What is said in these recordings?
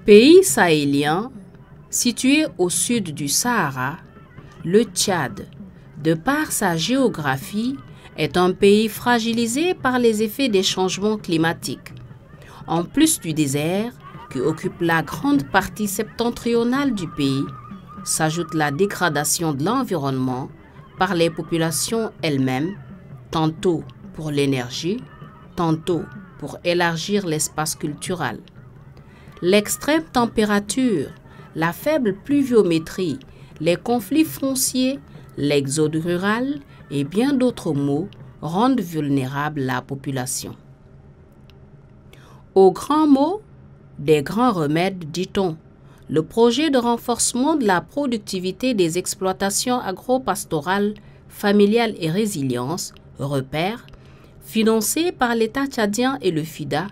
Pays sahélien, situé au sud du Sahara, le Tchad, de par sa géographie, est un pays fragilisé par les effets des changements climatiques. En plus du désert, qui occupe la grande partie septentrionale du pays, s'ajoute la dégradation de l'environnement par les populations elles-mêmes, tantôt pour l'énergie, tantôt pour élargir l'espace culturel. L'extrême température, la faible pluviométrie, les conflits fonciers, l'exode rural et bien d'autres maux rendent vulnérable la population. Aux grands mots, des grands remèdes, dit-on, le projet de renforcement de la productivité des exploitations agro-pastorales, familiales et résilience, REPER, financé par l'État tchadien et le FIDA,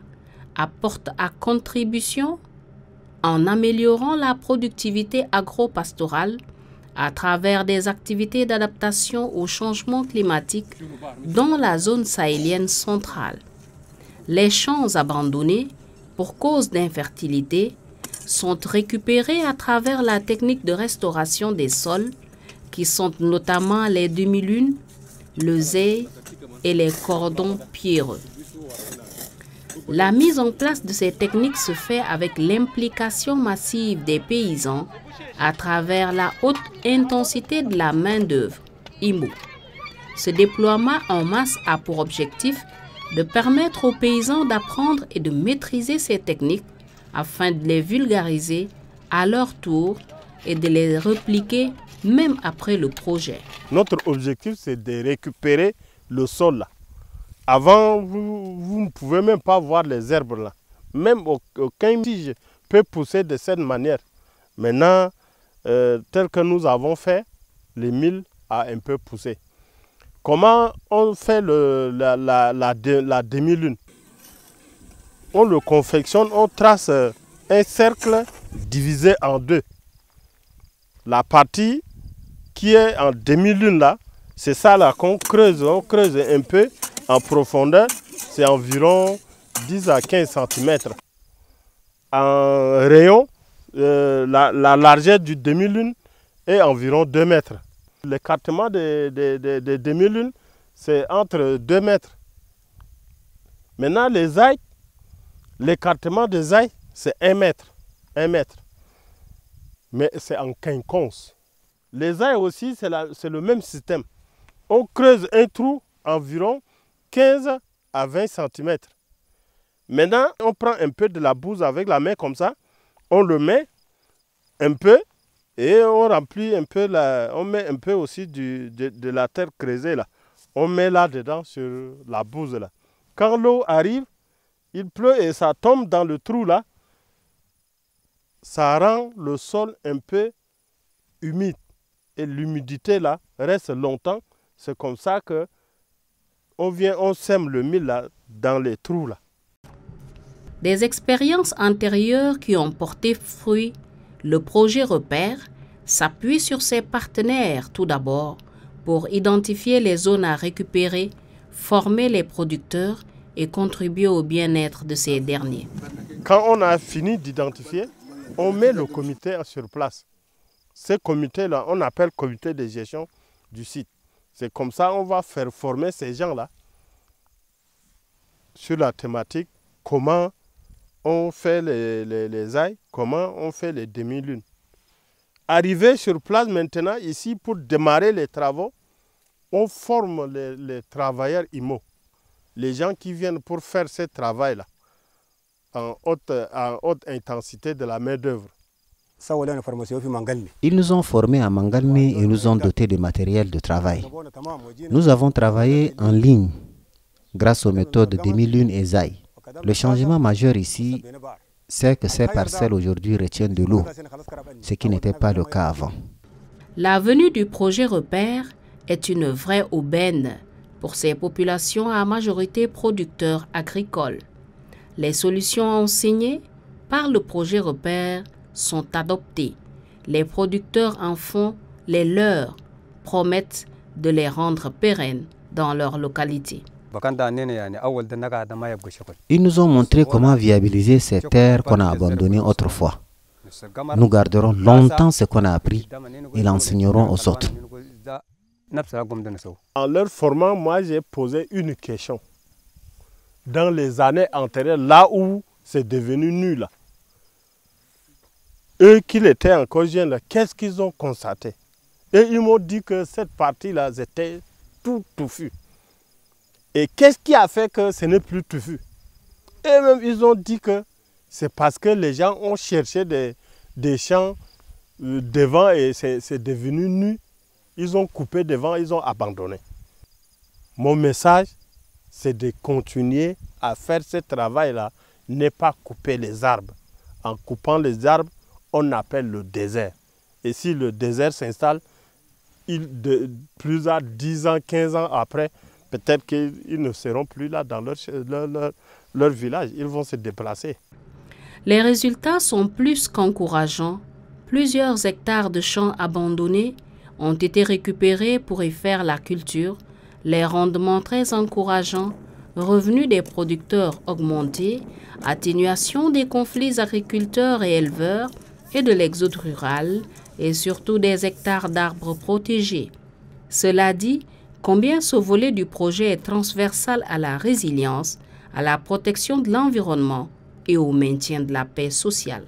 apporte à contribution en améliorant la productivité agro-pastorale à travers des activités d'adaptation au changement climatique dans la zone sahélienne centrale. Les champs abandonnés pour cause d'infertilité sont récupérés à travers la technique de restauration des sols qui sont notamment les demi-lunes, le zé et les cordons pierreux. La mise en place de ces techniques se fait avec l'implication massive des paysans à travers la haute intensité de la main-d'œuvre, IMO. Ce déploiement en masse a pour objectif de permettre aux paysans d'apprendre et de maîtriser ces techniques afin de les vulgariser à leur tour et de les répliquer même après le projet. Notre objectif, c'est de récupérer le sol là. Avant, vous ne pouvez même pas voir les herbes là. Même aucun tige peut pousser de cette manière. Maintenant, tel que nous avons fait, le mil a un peu poussé. Comment on fait la demi-lune? On le confectionne, on trace un cercle divisé en deux. La partie qui est en demi-lune là, c'est ça là qu'on creuse. On creuse un peu en profondeur, c'est environ 10 à 15 cm. En rayon, la largeur du demi-lune est environ 2 mètres. L'écartement des demi-lunes, c'est entre 2 mètres. Maintenant, les ailes, l'écartement des ailes, c'est 1 mètre. 1 mètre. Mais c'est en quinconce. Les ailes aussi, c'est le même système. On creuse un trou environ 15 à 20 cm. Maintenant, on prend un peu de la bouse avec la main comme ça. On le met un peu et on remplit un peu, on met un peu aussi de la terre creusée là. On met là-dedans sur la bouse là. Quand l'eau arrive, il pleut et ça tombe dans le trou là. Ça rend le sol un peu humide. Et l'humidité là reste longtemps. C'est comme ça que on sème le mil là, dans les trous là. Des expériences antérieures qui ont porté fruit, le projet REPER s'appuie sur ses partenaires tout d'abord pour identifier les zones à récupérer, former les producteurs et contribuer au bien-être de ces derniers. Quand on a fini d'identifier, on met le comité sur place. Ce comité-là, on appelle comité de gestion du site. C'est comme ça qu'on va faire former ces gens-là sur la thématique comment on fait les ailes, comment on fait les demi-lunes. Arrivé sur place maintenant, ici, pour démarrer les travaux, on forme les travailleurs IMO. Les gens qui viennent pour faire ce travail-là, en haute intensité de la main-d'œuvre. Ils nous ont formés à Mangalmé et nous ont dotés de matériel de travail. Nous avons travaillé en ligne grâce aux méthodes demi-lune et ZAI. Le changement majeur ici, c'est que ces parcelles aujourd'hui retiennent de l'eau, ce qui n'était pas le cas avant. La venue du projet REPER est une vraie aubaine pour ces populations à majorité producteurs agricoles. Les solutions enseignées par le projet REPER sont adoptées. Les producteurs en font les leurs, promettent de les rendre pérennes dans leur localité. Ils nous ont montré comment viabiliser ces terres qu'on a abandonnées autrefois. Nous garderons longtemps ce qu'on a appris et l'enseignerons aux autres. En leur formant, moi j'ai posé une question. Dans les années antérieures, là où c'est devenu nu, là, eux qui étaient encore jeunes, là, qu'est-ce qu'ils ont constaté? Et ils m'ont dit que cette partie-là, c'était tout touffu. Et qu'est-ce qui a fait que ce n'est plus touffu? Et même ils ont dit que c'est parce que les gens ont cherché des champs devant et c'est devenu nu. Ils ont coupé devant, ils ont abandonné. Mon message, c'est de continuer à faire ce travail-là, ne pas couper les arbres. En coupant les arbres, on appelle le désert. Et si le désert s'installe, plus à 10 ans, 15 ans après, peut-être qu'ils ne seront plus là dans leur village. Ils vont se déplacer. Les résultats sont plus qu'encourageants. Plusieurs hectares de champs abandonnés ont été récupérés pour y faire la culture, les rendements très encourageants, revenus des producteurs augmentés, atténuation des conflits agriculteurs et éleveurs et de l'exode rural, et surtout des hectares d'arbres protégés. Cela dit, combien ce volet du projet est transversal à la résilience, à la protection de l'environnement et au maintien de la paix sociale.